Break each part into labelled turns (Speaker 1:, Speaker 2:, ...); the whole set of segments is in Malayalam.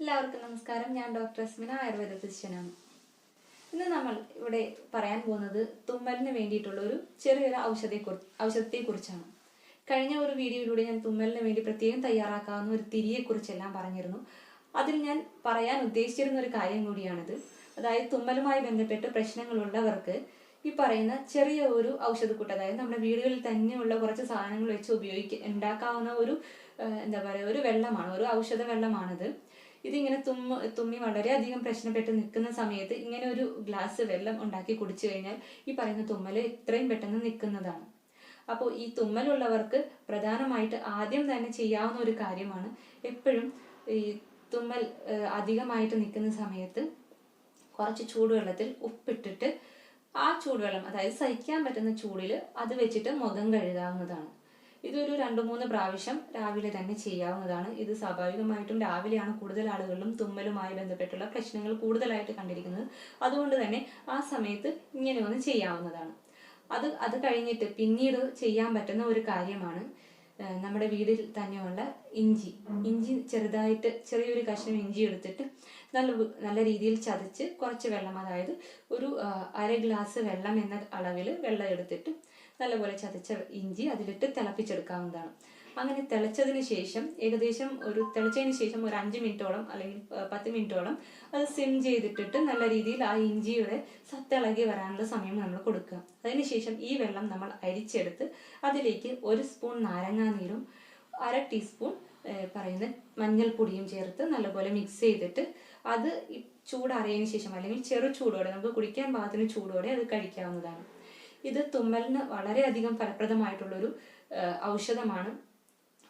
Speaker 1: എല്ലാവർക്കും നമസ്കാരം. ഞാൻ ഡോക്ടർ അസ്മിന, ആയുർവേദ ഫിസിഷ്യനാണ്. ഇന്ന് നമ്മൾ ഇവിടെ പറയാൻ പോകുന്നത് തുമ്മലിന് വേണ്ടിയിട്ടുള്ള ഒരു ചെറിയൊരു ഔഷധത്തെക്കുറിച്ചാണ്. കഴിഞ്ഞ ഒരു വീഡിയോയിലൂടെ ഞാൻ തുമ്മലിന് വേണ്ടി പ്രത്യേകം തയ്യാറാക്കാവുന്ന ഒരു തിരിയെക്കുറിച്ചെല്ലാം പറഞ്ഞിരുന്നു. അതിൽ ഞാൻ പറയാൻ ഉദ്ദേശിച്ചിരുന്ന ഒരു കാര്യം കൂടിയാണിത്. അതായത് തുമ്മലുമായി ബന്ധപ്പെട്ട് പ്രശ്നങ്ങളുള്ളവർക്ക് ഈ പറയുന്ന ചെറിയ ഒരു ഔഷധക്കൂട്ട്, അതായത് നമ്മുടെ വീടുകളിൽ തന്നെയുള്ള കുറച്ച് സാധനങ്ങൾ വെച്ച് ഉണ്ടാക്കാവുന്ന ഒരു ഒരു വെള്ളമാണ്, ഒരു ഔഷധ വെള്ളമാണിത്. ഇതിങ്ങനെ തുമ്മി വളരെയധികം പ്രശ്നപ്പെട്ട് നിൽക്കുന്ന സമയത്ത് ഇങ്ങനെ ഒരു ഗ്ലാസ് വെള്ളം ഉണ്ടാക്കി കുടിച്ചു കഴിഞ്ഞാൽ ഈ പറയുന്ന തുമ്മല് എത്രയും പെട്ടെന്ന് നിൽക്കുന്നതാണ്. അപ്പോൾ ഈ തുമ്മലുള്ളവർക്ക് പ്രധാനമായിട്ട് ആദ്യം തന്നെ ചെയ്യാവുന്ന ഒരു കാര്യമാണ്, എപ്പോഴും ഈ തുമ്മൽ അധികമായിട്ട് നിൽക്കുന്ന സമയത്ത് കുറച്ച് ചൂടുവെള്ളത്തിൽ ഉപ്പിട്ടിട്ട് ആ ചൂടുവെള്ളം, അതായത് സഹിക്കാൻ പറ്റുന്ന ചൂടിൽ അത് വെച്ചിട്ട് മുഖം കഴുകാവുന്നതാണ്. ഇതൊരു 2-3 പ്രാവശ്യം രാവിലെ തന്നെ ചെയ്യാവുന്നതാണ്. ഇത് സ്വാഭാവികമായിട്ടും രാവിലെയാണ് കൂടുതൽ ആളുകളിലും തുമ്മലുമായി ബന്ധപ്പെട്ടുള്ള പ്രശ്നങ്ങൾ കൂടുതലായിട്ട് കണ്ടിരിക്കുന്നത്. അതുകൊണ്ട് തന്നെ ആ സമയത്ത് ഇങ്ങനെ ഒന്ന് ചെയ്യാവുന്നതാണ്. അത് കഴിഞ്ഞിട്ട് പിന്നീട് ചെയ്യാൻ പറ്റുന്ന ഒരു കാര്യമാണ്, നമ്മുടെ വീട്ടിൽ തന്നെയുള്ള ഇഞ്ചി ചെറിയൊരു കഷ്ണം ഇഞ്ചി എടുത്തിട്ട് നല്ല രീതിയിൽ ചതച്ച് കുറച്ച് വെള്ളം, അതായത് ഒരു 1/2 ഗ്ലാസ് വെള്ളം എന്ന അളവിൽ വെള്ളം എടുത്തിട്ട് നല്ലപോലെ ചതച്ച ഇഞ്ചി അതിലിട്ട് തിളപ്പിച്ചെടുക്കാവുന്നതാണ്. അങ്ങനെ തിളച്ചതിന് ശേഷം തിളച്ചതിന് ശേഷം ഒരു 5 മിനിറ്റോളം അല്ലെങ്കിൽ 10 മിനിറ്റോളം അത് സിം ചെയ്തിട്ടിട്ട് നല്ല രീതിയിൽ ആ ഇഞ്ചിയുടെ സത്തിളകി വരാനുള്ള സമയം നമ്മൾ കൊടുക്കുക. അതിനുശേഷം ഈ വെള്ളം നമ്മൾ അരിച്ചെടുത്ത് അതിലേക്ക് 1 സ്പൂൺ നാരങ്ങാനീരും 1/2 ടീസ്പൂൺ പറയുന്ന മഞ്ഞൾപ്പൊടിയും ചേർത്ത് നല്ലപോലെ മിക്സ് ചെയ്തിട്ട് അത് ചൂടാറിയതിനു ശേഷം അല്ലെങ്കിൽ ചെറു ചൂടോടെ, നമുക്ക് കുടിക്കാൻ പാകത്തിന് ചൂടോടെ അത് കഴിക്കാവുന്നതാണ്. ഇത് തുമ്മലിന് വളരെയധികം ഫലപ്രദമായിട്ടുള്ളൊരു ഔഷധമാണ്.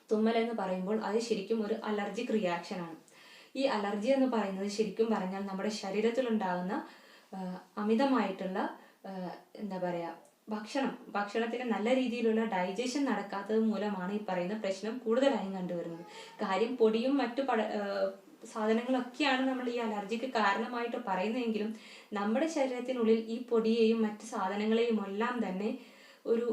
Speaker 1: തുമ്മൽ എന്ന് പറയുമ്പോൾ അത് ശരിക്കും ഒരു അലർജിക് റിയാക്ഷനാണ്. ഈ അലർജി എന്ന് പറയുന്നത് ശരിക്കും പറഞ്ഞാൽ നമ്മുടെ ശരീരത്തിലുണ്ടാകുന്ന അമിതമായിട്ടുള്ള ഭക്ഷണത്തിന് നല്ല രീതിയിലുള്ള ഡൈജഷൻ നടക്കാത്തത് മൂലമാണ് ഈ പറയുന്ന പ്രശ്നം കൂടുതലായും കണ്ടുവരുന്നത്. കാര്യം പൊടിയും മറ്റു സാധനങ്ങളൊക്കെയാണ് നമ്മൾ ഈ അലർജിക്ക് കാരണമായിട്ട് പറയുന്നതെങ്കിലും നമ്മുടെ ശരീരത്തിനുള്ളിൽ ഈ പൊടിയെയും മറ്റു സാധനങ്ങളെയും എല്ലാം തന്നെ ഒരു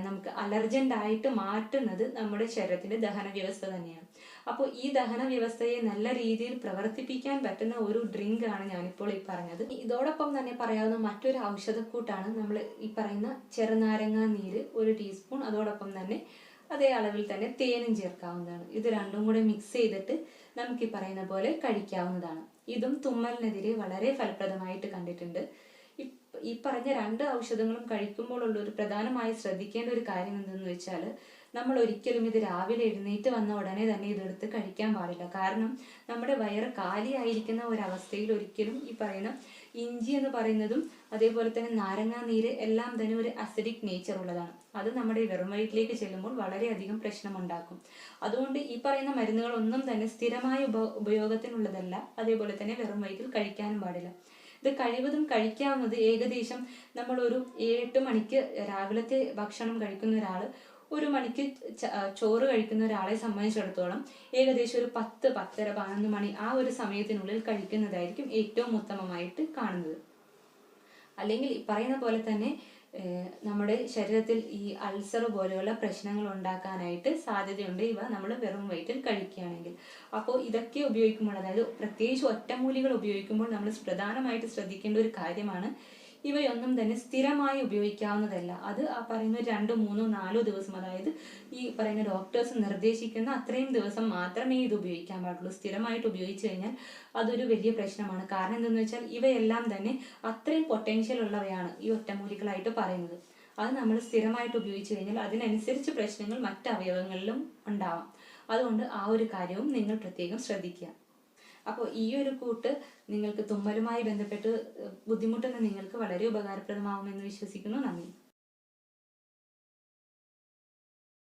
Speaker 1: നമുക്ക് അലർജന്റ് ആയിട്ട് മാറ്റുന്നത് നമ്മുടെ ശരീരത്തിന്റെ ദഹന വ്യവസ്ഥ തന്നെയാണ്. അപ്പോൾ ഈ ദഹന വ്യവസ്ഥയെ നല്ല രീതിയിൽ പ്രവർത്തിപ്പിക്കാൻ പറ്റുന്ന ഒരു ഡ്രിങ്ക് ആണ് ഞാനിപ്പോൾ ഈ പറഞ്ഞത്. ഇതോടൊപ്പം തന്നെ പറയാവുന്ന മറ്റൊരു ഔഷധക്കൂട്ടാണ് നമ്മൾ ഈ പറയുന്ന ചെറുനാരങ്ങ നീര് 1 ടീസ്പൂൺ, അതോടൊപ്പം തന്നെ അതേ അളവിൽ തന്നെ തേനും ചേർക്കാവുന്നതാണ്. ഇത് രണ്ടും കൂടെ മിക്സ് ചെയ്തിട്ട് നമുക്ക് ഈ പറയുന്ന പോലെ കഴിക്കാവുന്നതാണ്. ഇതും തുമ്മലിനെതിരെ വളരെ ഫലപ്രദമായിട്ട് കണ്ടിട്ടുണ്ട്. ഈ പറഞ്ഞ 2 ഔഷധങ്ങളും കഴിക്കുമ്പോൾ ഉള്ള ഒരു പ്രധാനമായി ശ്രദ്ധിക്കേണ്ട ഒരു കാര്യം എന്തെന്ന് വെച്ചാൽ, നമ്മൾ ഒരിക്കലും ഇത് രാവിലെ എഴുന്നേറ്റ് വന്ന ഉടനെ തന്നെ ഇതെടുത്ത് കഴിക്കാൻ പാടില്ല. കാരണം നമ്മുടെ വയറ് കാലിയായിരിക്കുന്ന ഒരവസ്ഥയിൽ ഒരിക്കലും ഈ പറയുന്ന ഇഞ്ചി എന്ന് പറയുന്നതും അതേപോലെ തന്നെ നാരങ്ങാ നീര് എല്ലാം തന്നെ ഒരു അസിഡിക് നേച്ചർ ഉള്ളതാണ്. അത് നമ്മുടെ വെറും വയറ്റിലേക്ക് ചെല്ലുമ്പോൾ വളരെയധികം പ്രശ്നമുണ്ടാക്കും. അതുകൊണ്ട് ഈ പറയുന്ന മരുന്നുകളൊന്നും തന്നെ സ്ഥിരമായ ഉപയോഗത്തിനുള്ളതല്ല. അതേപോലെ തന്നെ വെറും വയറ്റിൽ കഴിക്കാനും പാടില്ല. ഇത് കഴിവതും കഴിക്കാവുന്നത് ഏകദേശം നമ്മൾ ഒരു 7-8 മണിക്ക് രാവിലത്തെ ഭക്ഷണം കഴിക്കുന്ന ഒരാൾ 1 മണിക്ക് ചോറ് കഴിക്കുന്ന ഒരാളെ സംബന്ധിച്ചിടത്തോളം ഏകദേശം ഒരു 10-10:30-11 മണി ആ ഒരു സമയത്തിനുള്ളിൽ കഴിക്കുന്നതായിരിക്കും ഏറ്റവും ഉത്തമമായിട്ട് കാണുന്നത്. അല്ലെങ്കിൽ ഈ പറയുന്ന പോലെ തന്നെ നമ്മുടെ ശരീരത്തിൽ ഈ അൾസർ പോലെയുള്ള പ്രശ്നങ്ങൾ ഉണ്ടാക്കാനായിട്ട് സാധ്യതയുണ്ട് ഇവ നമ്മൾ വെറും വയറ്റിൽ കഴിക്കുകയാണെങ്കിൽ. അപ്പോൾ ഇതൊക്കെ ഉപയോഗിക്കുമ്പോൾ, അതായത് പ്രത്യേകിച്ച് ഒറ്റമൂലികൾ ഉപയോഗിക്കുമ്പോൾ നമ്മൾ പ്രധാനമായിട്ട് ശ്രദ്ധിക്കേണ്ട ഒരു കാര്യമാണ്, ഇവയൊന്നും തന്നെ സ്ഥിരമായി ഉപയോഗിക്കാവുന്നതല്ല. അത് ആ പറയുന്ന 2, 3, 4 ദിവസം, അതായത് ഈ പറയുന്ന ഡോക്ടേഴ്സ് നിർദ്ദേശിക്കുന്ന അത്രയും ദിവസം മാത്രമേ ഇത് ഉപയോഗിക്കാൻ പാടുള്ളൂ. സ്ഥിരമായിട്ട് ഉപയോഗിച്ചു കഴിഞ്ഞാൽ അതൊരു വലിയ പ്രശ്നമാണ്. കാരണം എന്തെന്ന് വെച്ചാൽ ഇവയെല്ലാം തന്നെ അത്രയും പൊട്ടൻഷ്യൽ ഉള്ളവയാണ് ഈ ഒറ്റമൂലികളായിട്ട് പറയുന്നത്. അത് നമ്മൾ സ്ഥിരമായിട്ട് ഉപയോഗിച്ചു കഴിഞ്ഞാൽ അതിനനുസരിച്ച് പ്രശ്നങ്ങൾ മറ്റ് അവയവങ്ങളിലും ഉണ്ടാവാം. അതുകൊണ്ട് ആ ഒരു കാര്യവും നിങ്ങൾ പ്രത്യേകം ശ്രദ്ധിക്കുക. അപ്പോൾ ഈ ഒരു കൂട്ട് നിങ്ങൾക്ക് തുമ്മലുമായി ബന്ധപ്പെട്ട് ബുദ്ധിമുട്ടുന്ന നിങ്ങൾക്ക് വളരെ ഉപകാരപ്രദമാവുമെന്ന് വിശ്വസിക്കുന്നു. നന്ദി.